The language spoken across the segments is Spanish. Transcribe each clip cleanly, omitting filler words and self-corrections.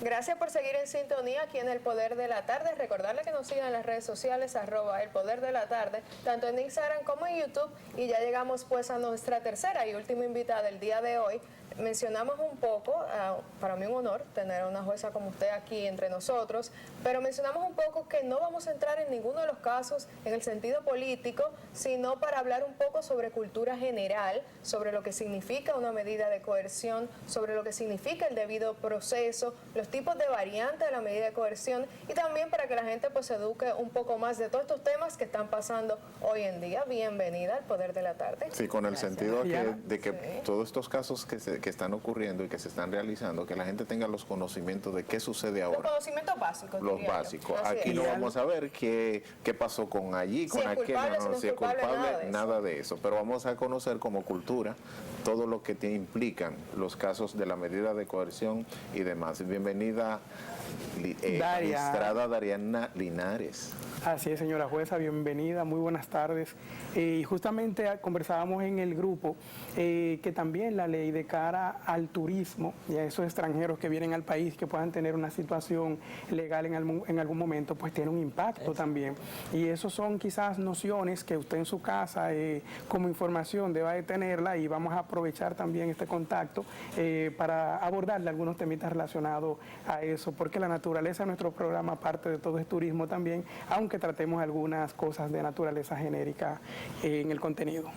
Gracias por seguir en sintonía aquí en El Poder de la Tarde. Recordarle que nos sigan en las redes sociales @El Poder de la Tarde, tanto en Instagram como en YouTube. Y ya llegamos pues a nuestra tercera y última invitada del día de hoy. Mencionamos un poco, para mí un honor tener a una jueza como usted aquí entre nosotros, pero mencionamos un poco que no vamos a entrar en ninguno de los casos en el sentido político, sino para hablar un poco sobre cultura general, sobre lo que significa una medida de coerción, sobre lo que significa el debido proceso, los tipos de variantes de la medida de coerción y también para que la gente pues se eduque un poco más de todos estos temas que están pasando hoy en día. Bienvenida al Poder de la Tarde. Sí, con el sentido de que sí, todos estos casos que están ocurriendo y que se están realizando, que la gente tenga los conocimientos de qué sucede ahora. Los conocimientos básicos. Los básicos. Aquí no vamos a ver qué pasó con allí, con aquel, si es culpable, nada de eso. Pero vamos a conocer como cultura todo lo que implican los casos de la medida de coerción y demás. Bienvenida, magistrada Dariana Linares. Así es, señora jueza, bienvenida, muy buenas tardes. Y justamente conversábamos en el grupo que también la ley de cara al turismo y a esos extranjeros que vienen al país que puedan tener una situación legal en algún momento, pues tiene un impacto también. Y eso son quizás nociones que usted en su casa como información deba de tenerla, y vamos a aprovechar también este contacto para abordarle algunos temitas relacionados a eso, porque la naturaleza de nuestro programa, aparte de todo, es turismo también, aunque tratemos algunas cosas de naturaleza genérica en el contenido.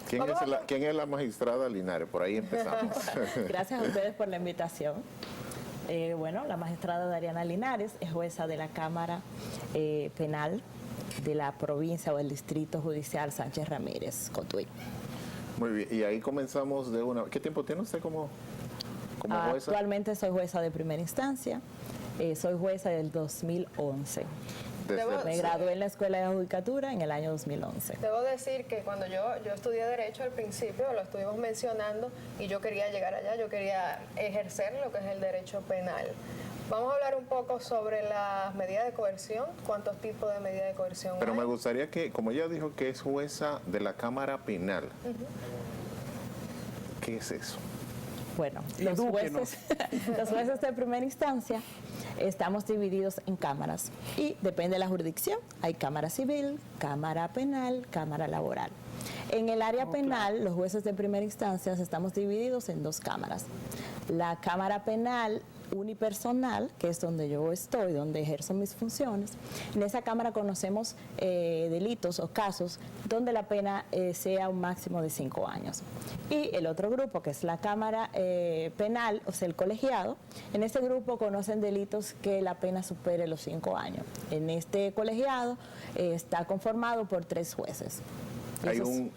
¿Quién es la magistrada Linares? Por ahí empezamos. Gracias a ustedes por la invitación. Bueno, la magistrada Dariana Linares es jueza de la Cámara Penal de la provincia o del Distrito Judicial Sánchez Ramírez, Cotuí. Muy bien, y ahí comenzamos de una... ¿Qué tiempo tiene usted como jueza? Actualmente soy jueza de primera instancia, soy jueza del 2011. Me gradué en la Escuela de Judicatura en el año 2011. Debo decir que cuando yo estudié Derecho al principio, lo estuvimos mencionando, y yo quería llegar allá, yo quería ejercer lo que es el derecho penal. Vamos a hablar un poco sobre las medidas de coerción, cuántos tipos de medidas de coerción Pero hay. me gustaría que, como ella dijo que es jueza de la Cámara Penal, ¿qué es eso? Bueno, los jueces de primera instancia estamos divididos en cámaras y depende de la jurisdicción. Hay cámara civil, cámara penal, cámara laboral. En el área penal, los jueces de primera instancia estamos divididos en dos cámaras. La cámara penal unipersonal, que es donde yo estoy, donde ejerzo mis funciones. En esa cámara conocemos delitos o casos donde la pena sea un máximo de 5 años. Y el otro grupo, que es la cámara penal, o sea, el colegiado, en este grupo conocen delitos que la pena supere los 5 años. En este colegiado está conformado por 3 jueces.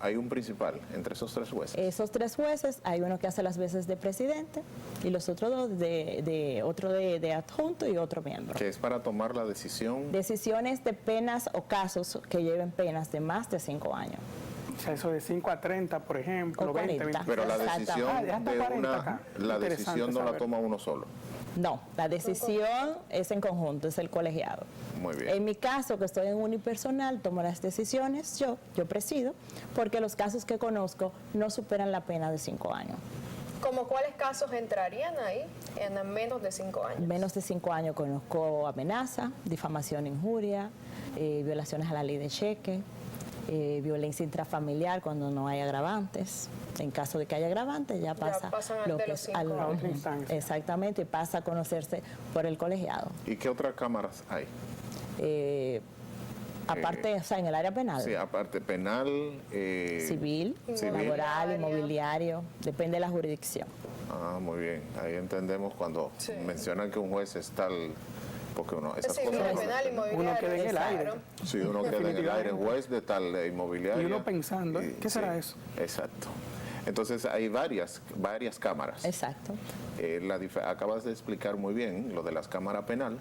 Hay un principal entre esos 3 jueces. Esos 3 jueces, hay uno que hace las veces de presidente y los otros 2 de adjunto y otro miembro. Que es para tomar la decisión. Decisiones de penas o casos que lleven penas de más de 5 años. O sea, eso de 5 a 30, por ejemplo, o 40. 20. Pero la decisión no la toma uno solo. No, la decisión es en conjunto, es el colegiado. Muy bien. En mi caso, que estoy en unipersonal, tomo las decisiones yo presido, porque los casos que conozco no superan la pena de 5 años. ¿Cómo cuáles casos entrarían ahí en menos de 5 años? Menos de 5 años conozco amenaza, difamación, injuria, violaciones a la ley de cheque, violencia intrafamiliar cuando no hay agravantes. En caso de que haya agravantes ya pasa lo que es algo. Exactamente, pasa a conocerse por el colegiado. ¿Y qué otras cámaras hay? Aparte, o sea, en el área penal. Sí, aparte penal, civil, laboral, inmobiliario, depende de la jurisdicción. Ah, muy bien. Ahí entendemos cuando mencionan que un juez es tal, porque uno esas civil, cosas penal, inmobiliario. Uno queda en el aire. Sí, uno queda en el aire, juez de tal inmobiliario. Y uno pensando, ¿qué será eso? Exacto. Entonces hay varias cámaras. Exacto. Acabas de explicar muy bien lo de las cámaras penal.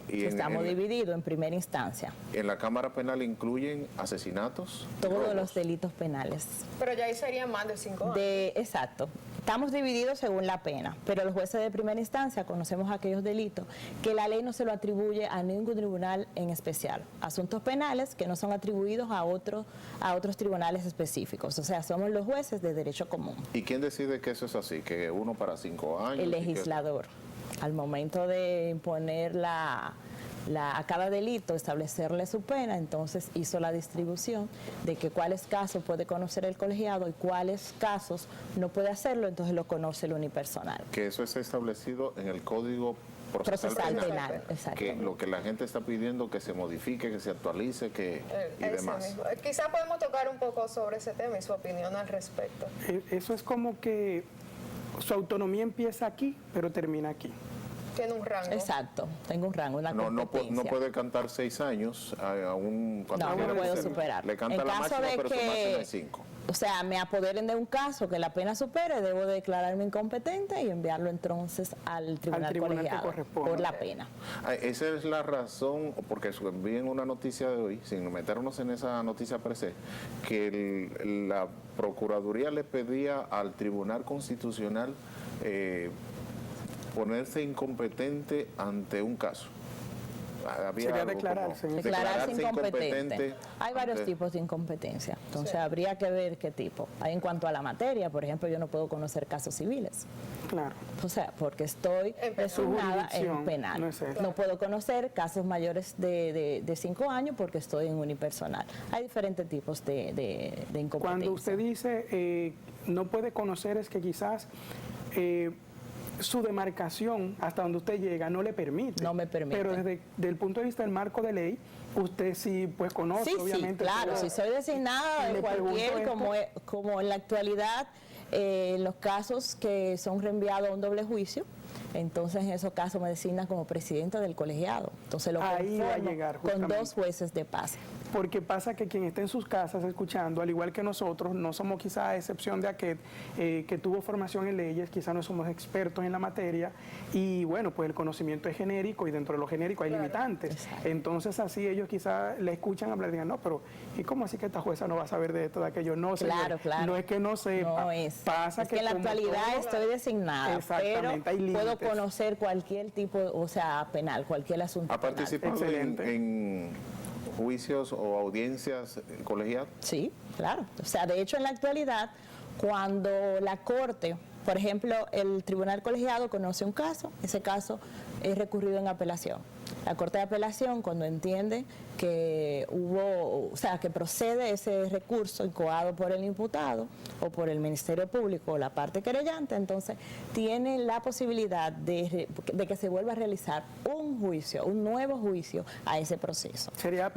Estamos divididos en primera instancia. En la Cámara Penal incluyen asesinatos, todos robos. Los delitos penales. Pero ya ahí serían más de 5 años. Exacto. Estamos divididos según la pena, pero los jueces de primera instancia conocemos aquellos delitos que la ley no se lo atribuye a ningún tribunal en especial. Asuntos penales que no son atribuidos a otros tribunales específicos. O sea, somos los jueces de derecho común. ¿Y quién decide que eso es así? ¿Que uno para 5 años? El legislador. Al momento de imponer a cada delito, establecerle su pena, entonces hizo la distribución de que cuáles casos puede conocer el colegiado y cuáles casos no puede hacerlo, entonces lo conoce el unipersonal. Que eso está establecido en el Código Procesal Penal. Que lo que la gente está pidiendo que se modifique, que se actualice, y demás. Quizá podemos tocar un poco sobre ese tema y su opinión al respecto. Eso es como que su autonomía empieza aquí, pero termina aquí. Tiene un rango. Exacto, tengo un rango, una competencia. No puede cantar 6 años aún cuando no puedo superar. Le canta la máxima, pero su máxima es 5. O sea, me apoderen de un caso que la pena supere, debo declararme incompetente y enviarlo entonces al tribunal colegiado por la pena. Esa es la razón, porque vi en una noticia de hoy, sin meternos en esa noticia per se, que la Procuraduría le pedía al Tribunal Constitucional ponerse incompetente ante un caso. Sería declararse incompetente. Hay varios tipos de incompetencia, entonces habría que ver qué tipo. Hay en cuanto a la materia, por ejemplo, yo no puedo conocer casos civiles. Claro. O sea, porque estoy designada en penal. No puedo conocer casos mayores de 5 años porque estoy en unipersonal. Hay diferentes tipos de incompetencia. Cuando usted dice no puede conocer, es que quizás su demarcación hasta donde usted llega no le permite. No me permite. Pero desde el punto de vista del marco de ley, usted sí pues conoce, obviamente. Sí, claro, si soy designada de cualquier, como en la actualidad, los casos que son reenviados a un doble juicio, entonces en esos casos me designan como presidenta del colegiado. Entonces lo ahí va a llegar con 2 jueces de paz. Porque pasa que quien está en sus casas escuchando, al igual que nosotros, no somos quizá a excepción de aquel que tuvo formación en leyes, quizá no somos expertos en la materia y bueno, pues el conocimiento es genérico y dentro de lo genérico hay limitantes. Exacto. Entonces así ellos quizá le escuchan hablar y digan, no, pero ¿y cómo así que esta jueza no va a saber de esto, de aquello? No, claro, señor, no es que no sepa. No es. Pasa es que en la actualidad estoy designada, pero puedo conocer cualquier tipo, o sea, penal, cualquier asunto ¿Ha participado en juicios o audiencias colegiadas? Sí, claro. O sea, de hecho, en la actualidad, cuando la Corte, por ejemplo, el tribunal colegiado conoce un caso, ese caso es recurrido en apelación. La Corte de Apelación, cuando entiende que que procede ese recurso incoado por el imputado o por el Ministerio Público o la parte querellante, entonces tiene la posibilidad de que se vuelva a realizar un juicio, un nuevo juicio a ese proceso.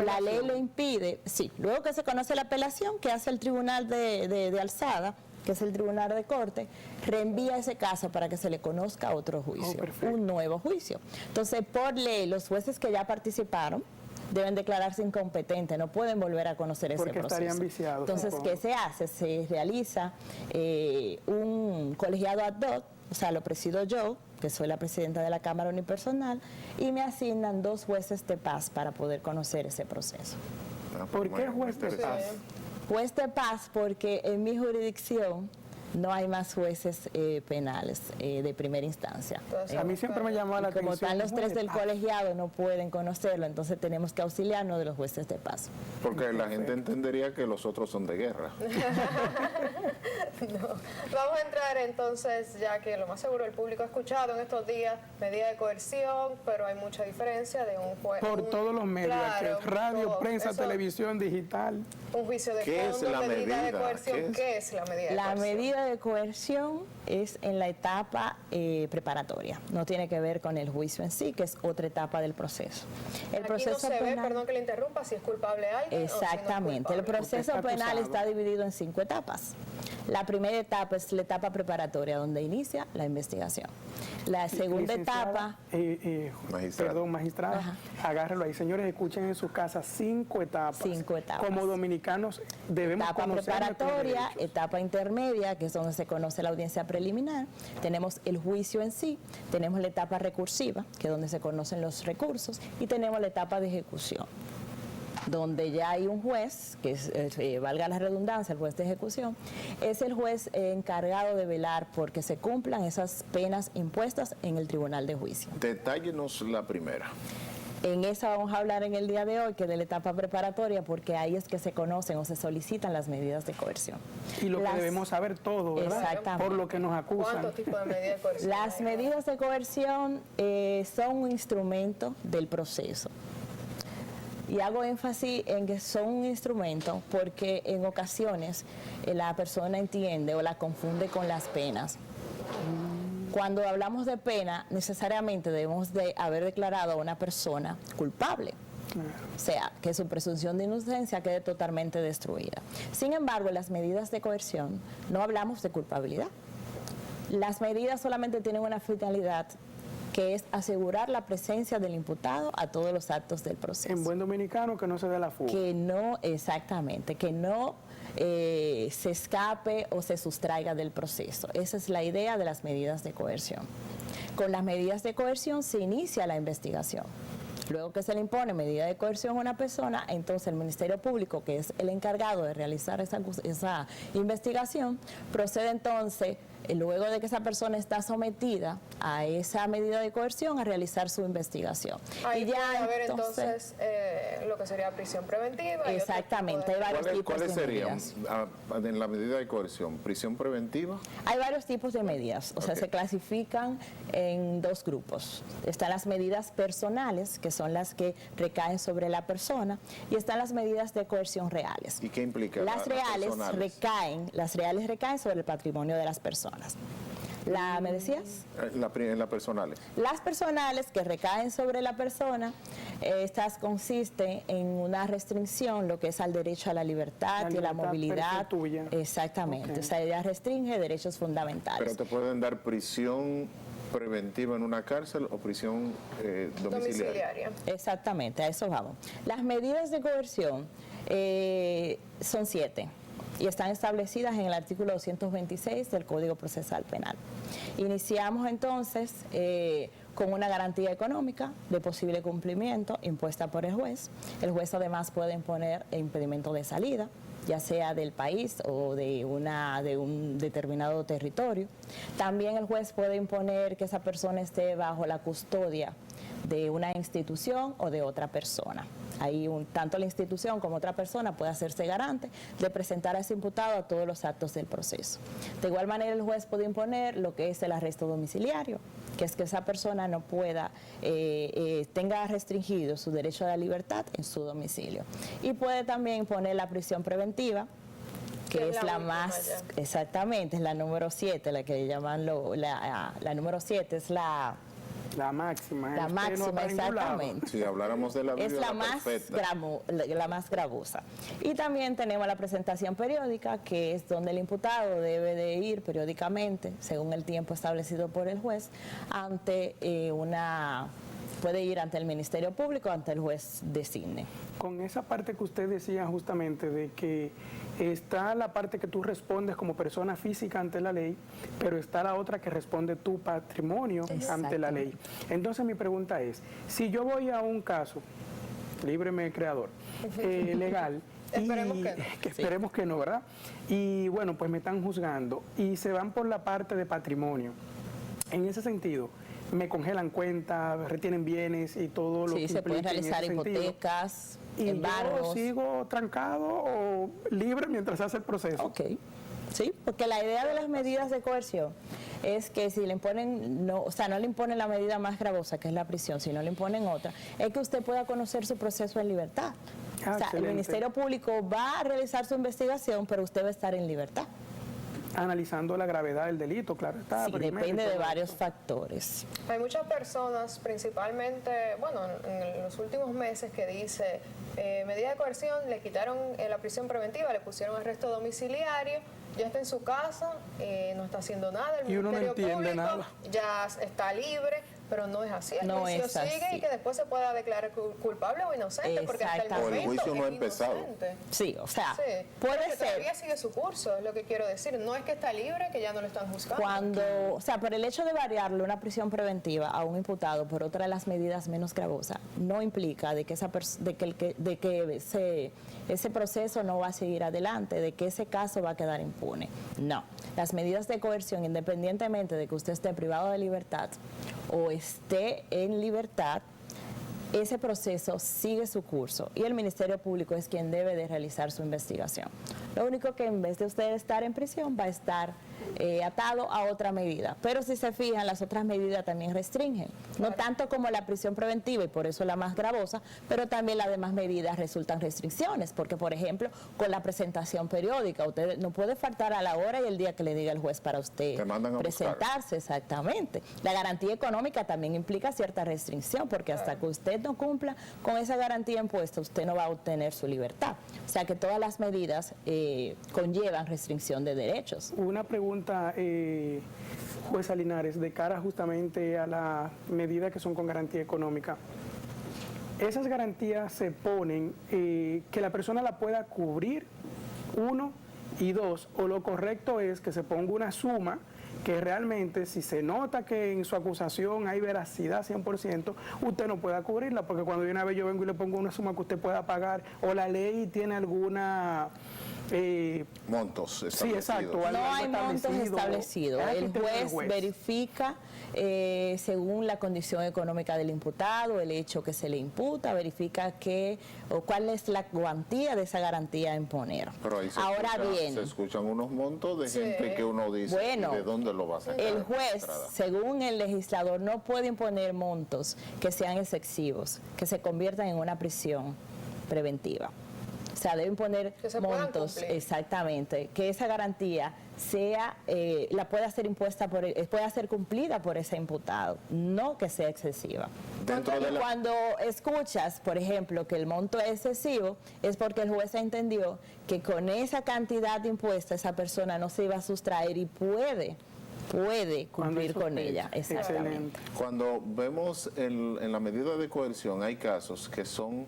La ley lo impide, sí. Luego que se conoce la apelación, que hace el tribunal de alzada, que es el tribunal de corte, reenvía ese caso para que se le conozca otro juicio, un nuevo juicio. Entonces, por ley, los jueces que ya participaron deben declararse incompetentes, no pueden volver a conocer ese proceso. Estarían viciados. Entonces, ¿qué se hace? Se realiza un colegiado ad hoc, o sea, lo presido yo, que soy la presidenta de la Cámara Unipersonal, y me asignan 2 jueces de paz para poder conocer ese proceso. ¿Por qué juez de paz? Juez de paz porque en mi jurisdicción no hay más jueces penales de primera instancia. A mí siempre me llamó la atención. Como están los 3 del colegiado, no pueden conocerlo, entonces tenemos que auxiliarnos de los jueces de paz. Porque la gente entendería que los otros son de guerra. No. Vamos a entrar entonces, ya que lo más seguro el público ha escuchado en estos días medida de coerción, pero hay mucha diferencia de un juez. Por todos los medios, claro, radio, todo. prensa, televisión, digital. Un juicio de ¿Qué fondo, es la medida de coerción. ¿Qué es la medida de la coerción? Medida de coerción es en la etapa preparatoria, no tiene que ver con el juicio en sí, que es otra etapa del proceso. El proceso no se penal, ve, perdón que le interrumpa, si es culpable alguien. Exactamente, o si no es el proceso penal acusado. está dividido en 5 etapas. La primera etapa es la etapa preparatoria, donde inicia la investigación. La segunda etapa... magistrada, agárrelo ahí. Señores, escuchen en sus casas 5 etapas. 5 etapas. Como dominicanos debemos etapa conocer preparatoria, nuestros derechos. etapa intermedia, que es donde se conoce la audiencia preliminar. Tenemos el juicio en sí, tenemos la etapa recursiva, que es donde se conocen los recursos, y tenemos la etapa de ejecución, donde ya hay un juez, que es, valga la redundancia, el juez de ejecución, es el juez encargado de velar porque se cumplan esas penas impuestas en el tribunal de juicio. Detállenos la primera. En esa vamos a hablar en el día de hoy, que de la etapa preparatoria, porque ahí es que se conocen o se solicitan las medidas de coerción. Y lo que debemos saber todo, ¿verdad? Exactamente. Por lo que nos acusan. ¿Cuántos tipos de medidas de coerción? Las medidas de coerción son un instrumento del proceso. Y hago énfasis en que son un instrumento porque en ocasiones la persona entiende o la confunde con las penas. Cuando hablamos de pena, necesariamente debemos de haber declarado a una persona culpable. O sea, que su presunción de inocencia quede totalmente destruida. Sin embargo, en las medidas de coerción no hablamos de culpabilidad. Las medidas solamente tienen una finalidad, que es asegurar la presencia del imputado a todos los actos del proceso. En buen dominicano, que no se dé la fuga. Que no, exactamente, que no se escape o se sustraiga del proceso. Esa es la idea de las medidas de coerción. Con las medidas de coerción se inicia la investigación. Luego que se le impone medida de coerción a una persona, entonces el Ministerio Público, que es el encargado de realizar esa investigación, procede entonces, luego de que esa persona está sometida a esa medida de coerción, a realizar su investigación. Ahí puede haber entonces lo que sería prisión preventiva. Exactamente, hay varios tipos ¿Cuáles de serían medidas. en la medida de coerción? ¿Prisión preventiva? Hay varios tipos de medidas, o sea, se clasifican en dos grupos. Están las medidas personales, que son las que recaen sobre la persona, y están las medidas de coerción reales. ¿Y qué implica? Las reales recaen sobre el patrimonio de las personas. ¿Me decías? En las personales. Las personales que recaen sobre la persona, estas consisten en una restricción, lo que es al derecho a la libertad y a la movilidad. Tuya. Exactamente, Okay. O sea, ella restringe derechos fundamentales. Pero te pueden dar prisión preventiva en una cárcel o prisión domiciliaria. Exactamente, a eso vamos. Las medidas de coerción son 7. Y están establecidas en el artículo 226 del Código Procesal Penal. Iniciamos entonces con una garantía económica de posible cumplimiento impuesta por el juez. El juez además puede imponer impedimento de salida, ya sea del país o de un determinado territorio. También el juez puede imponer que esa persona esté bajo la custodia de una institución o de otra persona. Ahí tanto la institución como otra persona puede hacerse garante de presentar a ese imputado a todos los actos del proceso. De igual manera, el juez puede imponer lo que es el arresto domiciliario, que es que esa persona no pueda, tenga restringido su derecho a la libertad en su domicilio. Y puede también imponer la prisión preventiva, que es la más, exactamente, es la número 7, la que llaman la número 7 es la máxima. La máxima, exactamente. Si habláramos de la vida, es la más gravosa. Y también tenemos la presentación periódica, que es donde el imputado debe de ir periódicamente, según el tiempo establecido por el juez, puede ir ante el Ministerio Público, ante el juez designe. Con esa parte que usted decía justamente de que está la parte que tú respondes como persona física ante la ley, pero está la otra que responde tu patrimonio ante la ley. Entonces mi pregunta es, si yo voy a un caso, líbreme creador, legal, esperemos que no, ¿verdad? Y bueno, pues me están juzgando y se van por la parte de patrimonio. En ese sentido, me congelan cuentas, retienen bienes y todo lo que se pueden realizar hipotecas, embargos. ¿yo sigo trancado o libre mientras se hace el proceso? Ok, sí, porque la idea de las medidas de coerción es que si le imponen, no le imponen la medida más gravosa, que es la prisión, sino le imponen otra, es que usted pueda conocer su proceso en libertad. El Ministerio Público va a realizar su investigación, pero usted va a estar en libertad. Analizando la gravedad del delito, claro está. Sí, depende de varios factores. Hay muchas personas, principalmente, en los últimos meses, que dice, medida de coerción, le quitaron la prisión preventiva, le pusieron arresto domiciliario, ya está en su casa, no está haciendo nada, el Ministerio Público ya está libre, pero no es así. El juicio sigue y que después se pueda declarar culpable o inocente, porque hasta el momento el juicio no ha es empezado. inocente. Sí, o sea, puede ser. Todavía sigue su curso, es lo que quiero decir. No es que está libre, que ya no lo están juzgando. Por el hecho de variarle una prisión preventiva a un imputado por otra de las medidas menos gravosas, no implica de que ese proceso no va a seguir adelante, de que ese caso va a quedar impune. No. Las medidas de coerción, independientemente de que usted esté privado de libertad o esté en libertad, ese proceso sigue su curso y el Ministerio Público es quien debe de realizar su investigación. Lo único que en vez de usted estar en prisión va a estar atado a otra medida. Pero si se fijan, las otras medidas también restringen. No tanto como la prisión preventiva, y por eso la más gravosa, pero también las demás medidas resultan restricciones. Porque, por ejemplo, con la presentación periódica, usted no puede faltar a la hora y el día que le diga el juez para usted presentarse. Exactamente. La garantía económica también implica cierta restricción, porque hasta que usted no cumpla con esa garantía impuesta, usted no va a obtener su libertad. O sea que todas las medidas conllevan restricción de derechos. Una pregunta, jueza Linares, de cara justamente a la medida que son con garantía económica. Esas garantías se ponen que la persona la pueda cubrir, 1, y 2, o lo correcto es que se ponga una suma que realmente, si se nota que en su acusación hay veracidad 100%, usted no pueda cubrirla, porque cuando de una vez yo vengo y le pongo una suma que usted pueda pagar, o la ley tiene alguna... montos establecidos. Sí, exacto. No hay montos establecidos. El juez verifica según la condición económica del imputado, el hecho que se le imputa, verifica cuál es la cuantía de esa garantía a imponer. Pero ahí se escuchan unos montos de gente que uno dice, bueno, ¿de dónde lo va a sacar? El juez, según el legislador, no puede imponer montos que sean excesivos, que se conviertan en una prisión preventiva. O sea, deben poner montos, exactamente, que esa garantía sea, pueda ser cumplida por ese imputado, no que sea excesiva. Cuando escuchas, por ejemplo, que el monto es excesivo, es porque el juez entendió que con esa cantidad impuesta esa persona no se iba a sustraer y puede cumplir con ella. Exactamente. Cuando vemos en la medida de coerción, hay casos que son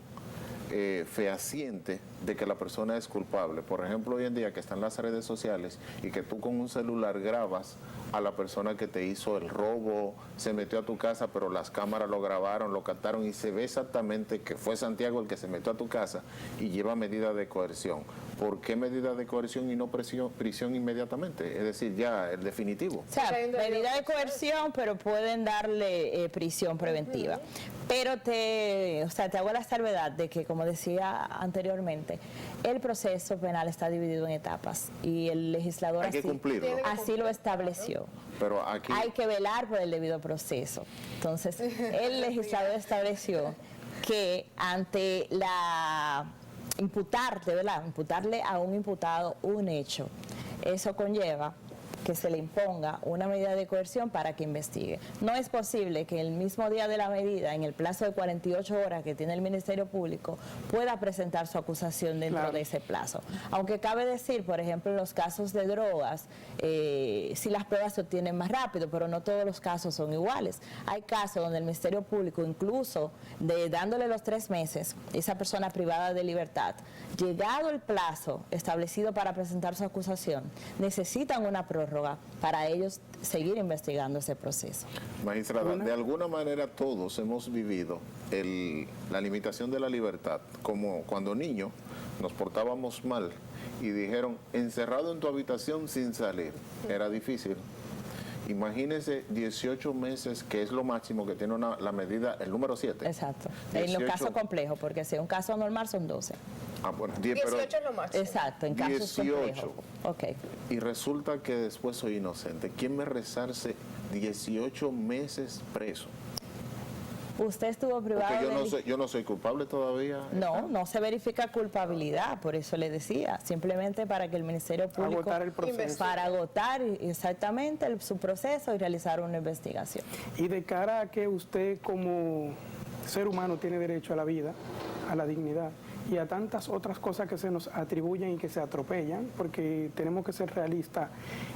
fehaciente de que la persona es culpable. Por ejemplo, hoy en día que están las redes sociales y que tú con un celular grabas a la persona que te hizo el robo, se metió a tu casa, pero las cámaras lo grabaron, lo captaron y se ve exactamente que fue Santiago el que se metió a tu casa y lleva medida de coerción. ¿Por qué medida de coerción y no prisión inmediatamente? Es decir, ya el definitivo. O sea, medida de coerción, pero pueden darle prisión preventiva. Pero te hago la salvedad de que, como decía anteriormente, el proceso penal está dividido en etapas y el legislador así lo estableció. Pero aquí hay que velar por el debido proceso. Entonces, el legislador estableció que ante imputarle a un imputado un hecho, eso conlleva que se le imponga una medida de coerción para que investigue. No es posible que el mismo día de la medida, en el plazo de 48 horas que tiene el Ministerio Público, pueda presentar su acusación dentro de ese plazo. Aunque cabe decir, por ejemplo, en los casos de drogas, si las pruebas se obtienen más rápido, pero no todos los casos son iguales. Hay casos donde el Ministerio Público, incluso dándole los 3 meses, esa persona privada de libertad, llegado el plazo establecido para presentar su acusación, necesitan una prórroga para ellos seguir investigando ese proceso. Magistrada, de alguna manera todos hemos vivido la limitación de la libertad, como cuando niños nos portábamos mal y dijeron, encerrado en tu habitación sin salir. Era difícil. Imagínese 18 meses, que es lo máximo que tiene la medida, el número 7. Exacto. 18, en los casos complejos, porque si es un caso normal son 12. Ah, bueno, 18 es lo máximo. Exacto, en casos 18. complejos. Okay. Y resulta que después soy inocente. ¿Quién me rezarse 18 meses preso? Usted estuvo privado yo no soy culpable todavía. No se verifica culpabilidad, por eso le decía, simplemente para que el Ministerio Público para agotar exactamente su proceso y realizar una investigación. Y de cara a que usted como ser humano tiene derecho a la vida, a la dignidad y a tantas otras cosas que se nos atribuyen y que se atropellan, porque tenemos que ser realistas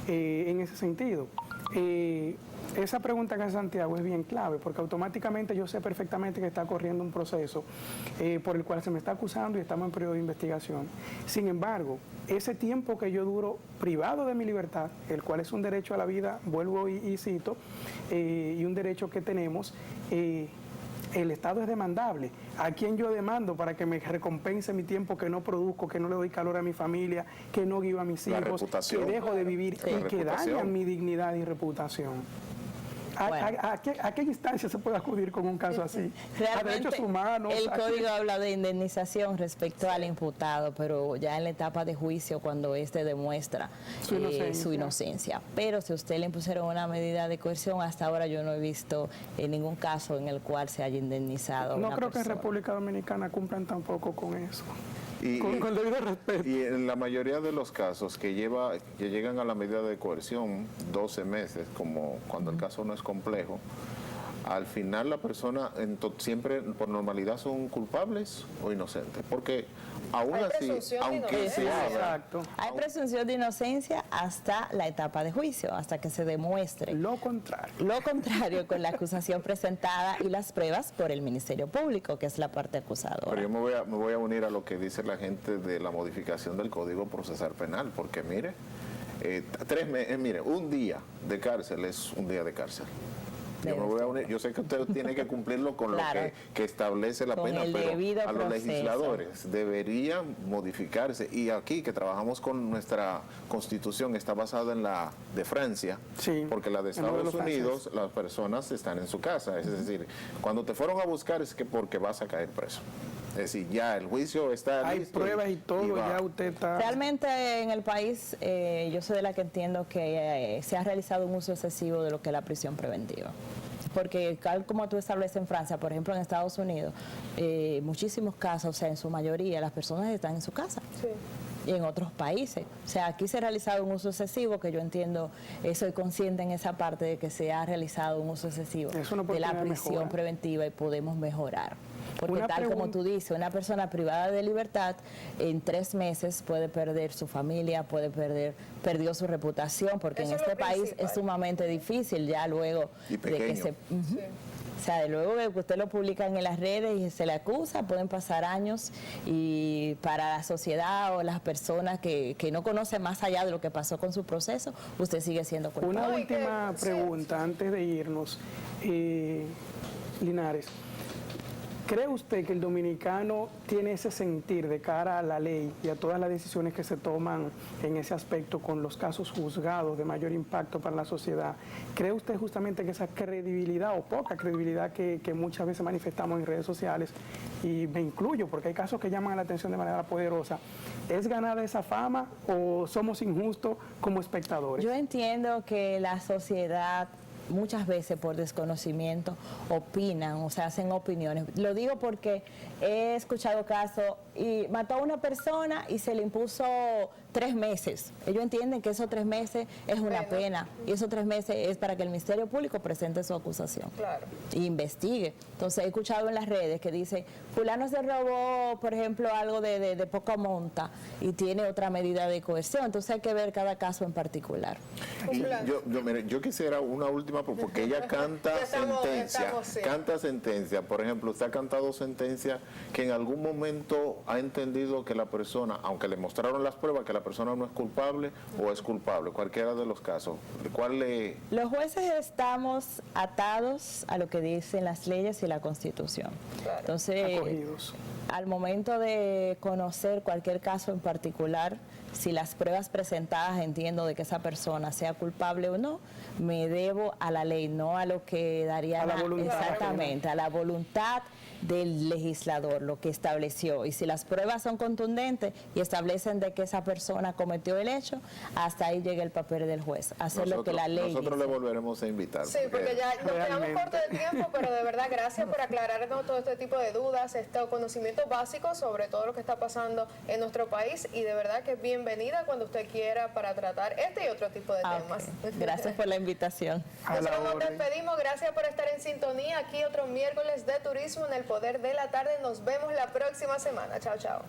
en ese sentido. Esa pregunta que hace Santiago es bien clave, porque automáticamente yo sé perfectamente que está corriendo un proceso por el cual se me está acusando y estamos en periodo de investigación. Sin embargo, ese tiempo que yo duro privado de mi libertad, el cual es un derecho a la vida, vuelvo y cito, y un derecho que tenemos, el Estado es demandable. ¿A quién yo demando para que me recompense mi tiempo que no produzco, que no le doy calor a mi familia, que no guío a mis hijos, que dejo de vivir y que dañan mi dignidad y reputación? ¿A qué instancia se puede acudir con un caso así? Realmente, ¿A derechos humanos? El código habla de indemnización respecto al imputado, pero ya en la etapa de juicio, cuando éste demuestra su inocencia. Pero si a usted le impusieron una medida de coerción, hasta ahora yo no he visto ningún caso en el cual se haya indemnizado. No creo que en República Dominicana cumplan tampoco con eso. Con el debido respeto. Y en la mayoría de los casos que llegan a la medida de coerción, 12 meses, como cuando el caso no es complejo, al final la persona siempre por normalidad son culpables o inocentes, porque aún así, aunque se haga, hay presunción de inocencia hasta la etapa de juicio, hasta que se demuestre lo contrario. Lo contrario con la acusación presentada y las pruebas por el Ministerio Público, que es la parte acusadora. Pero yo me voy a unir a lo que dice la gente de la modificación del Código Procesal Penal, porque mire, mire, un día de cárcel es un día de cárcel. Yo me voy a unir. Yo sé que usted tiene que cumplirlo con claro, lo que establece la pena, pero a los legisladores deberían modificarse. Y aquí que trabajamos con nuestra Constitución, está basada en la de Francia, sí, porque la de Estados Unidos, las personas están en su casa. Es decir, cuando te fueron a buscar es que porque vas a caer preso. Es decir, ya el juicio está hay listo. Hay pruebas y todo, ya usted está... Realmente en el país, yo soy de la que entiendo que se ha realizado un uso excesivo de lo que es la prisión preventiva. Porque tal como tú estableces en Francia, por ejemplo en Estados Unidos, muchísimos casos, o sea, en su mayoría, las personas están en su casa. Sí. Y en otros países. O sea, aquí se ha realizado un uso excesivo, que yo entiendo, soy consciente en esa parte de que se ha realizado un uso excesivo de la prisión preventiva y podemos mejorar. Porque tal como tú dices, una persona privada de libertad en 3 meses puede perder su familia, perdió su reputación, porque en este país es sumamente difícil ya luego de que se... Sí. O sea, de luego de que usted lo publica en las redes y se le acusa, pueden pasar años y para la sociedad o las personas que no conocen más allá de lo que pasó con su proceso, usted sigue siendo culpable. Una última pregunta antes de irnos, Linares. ¿Cree usted que el dominicano tiene ese sentir de cara a la ley y a todas las decisiones que se toman en ese aspecto con los casos juzgados de mayor impacto para la sociedad? ¿Cree usted justamente que esa credibilidad o poca credibilidad que muchas veces manifestamos en redes sociales, y me incluyo porque hay casos que llaman la atención de manera poderosa, es ganada esa fama o somos injustos como espectadores? Yo entiendo que la sociedad muchas veces por desconocimiento opinan, o sea, hacen opiniones. Lo digo porque he escuchado casos y mató a una persona y se le impuso 3 meses. Ellos entienden que esos 3 meses es una pena y esos 3 meses es para que el Ministerio Público presente su acusación e investigue. Entonces he escuchado en las redes que dice, fulano se robó, por ejemplo, algo de poca monta y tiene otra medida de coerción. Entonces hay que ver cada caso en particular. Yo quisiera una última, porque ella canta sentencia. Por ejemplo, usted ha cantado sentencia que en algún momento ha entendido que la persona, aunque le mostraron las pruebas, que la persona no es culpable o es culpable, cualquiera de los casos. Los jueces estamos atados a lo que dicen las leyes y la Constitución. Claro. Entonces, al momento de conocer cualquier caso en particular, si las pruebas presentadas entiendo de que esa persona sea culpable o no, me debo a la ley, no a lo que daría la voluntad. Exactamente, a la voluntad del legislador, lo que estableció. Y si las pruebas son contundentes y establecen de que esa persona cometió el hecho, hasta ahí llega el papel del juez, hacer lo que la ley Nosotros dice. le volveremos a invitar. Sí, porque ya nos quedamos cortos de tiempo, pero de verdad gracias por aclararnos todo este tipo de dudas, este conocimiento básico sobre todo lo que está pasando en nuestro país, y de verdad que es bienvenida cuando usted quiera para tratar este y otro tipo de temas. Gracias por la invitación. Nosotros nos despedimos, gracias por estar en sintonía. Aquí otro miércoles de turismo en El Poder de la Tarde. Nos vemos la próxima semana. Chao, chao.